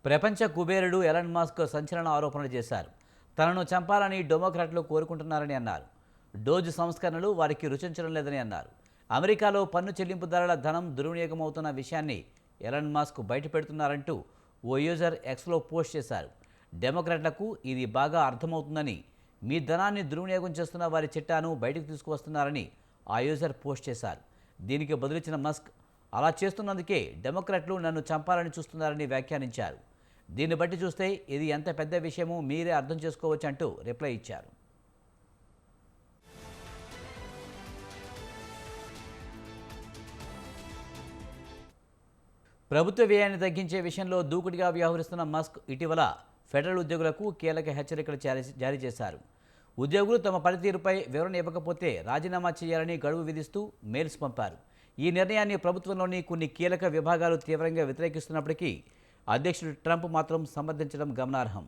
ప్రపంచ కుబేరుడు Elon Musk సంచలన ఆరోపణలు చేశారు. తనను చంపాలని డెమోక్రాట్లు కోరుకుంటున్నారని అన్నారు. డోజ్ సంస్కరణలు వారికి రుచించడం లేదని అన్నారు. అమెరికాలో పన్ను చెల్లింపుదారుల ధనం దుర్వినియోగమవుతున్న విషయాన్ని ఎలన్ మస్క్ బయటపెడుతున్నారంటూ ఓ యూజర్ ఎక్స్లో పోస్ట్ చేశారు. డెమోక్రాట్లకు ఇది బాగా అర్థమవుతుందని, మీ ధనాన్ని దుర్వినియోగం చేస్తున్న వారి చిట్టాను బయటకు తీసుకువస్తున్నారని ఆ యూజర్ పోస్ట్ చేశారు. దీనికి బదులిచ్చిన మస్క్, అలా చేస్తున్నందుకే డెమోక్రాట్లు నన్ను చంపాలని చూస్తున్నారని వ్యాఖ్యానించారు. దీన్ని బట్టి చూస్తే ఇది ఎంత పెద్ద విషయమో మీరే అర్థం చేసుకోవచ్చు అంటూ రిప్లై ఇచ్చారు. ప్రభుత్వ వ్యయాన్ని తగ్గించే విషయంలో దూకుడుగా వ్యవహరిస్తున్న మస్క్ ఇటీవల ఫెడరల్ ఉద్యోగులకు కీలక హెచ్చరికలు జారీ చేశారు. ఉద్యోగులు తమ పనితీరుపై వివరణ ఇవ్వకపోతే రాజీనామా చేయాలని గడువు విధిస్తూ మెయిల్స్ పంపారు. ఈ నిర్ణయాన్ని ప్రభుత్వంలోని కొన్ని కీలక విభాగాలు తీవ్రంగా వ్యతిరేకిస్తున్నప్పటికీ అధ్యక్షుడు ట్రంప్ మాత్రం సమర్థించడం గమనార్హం.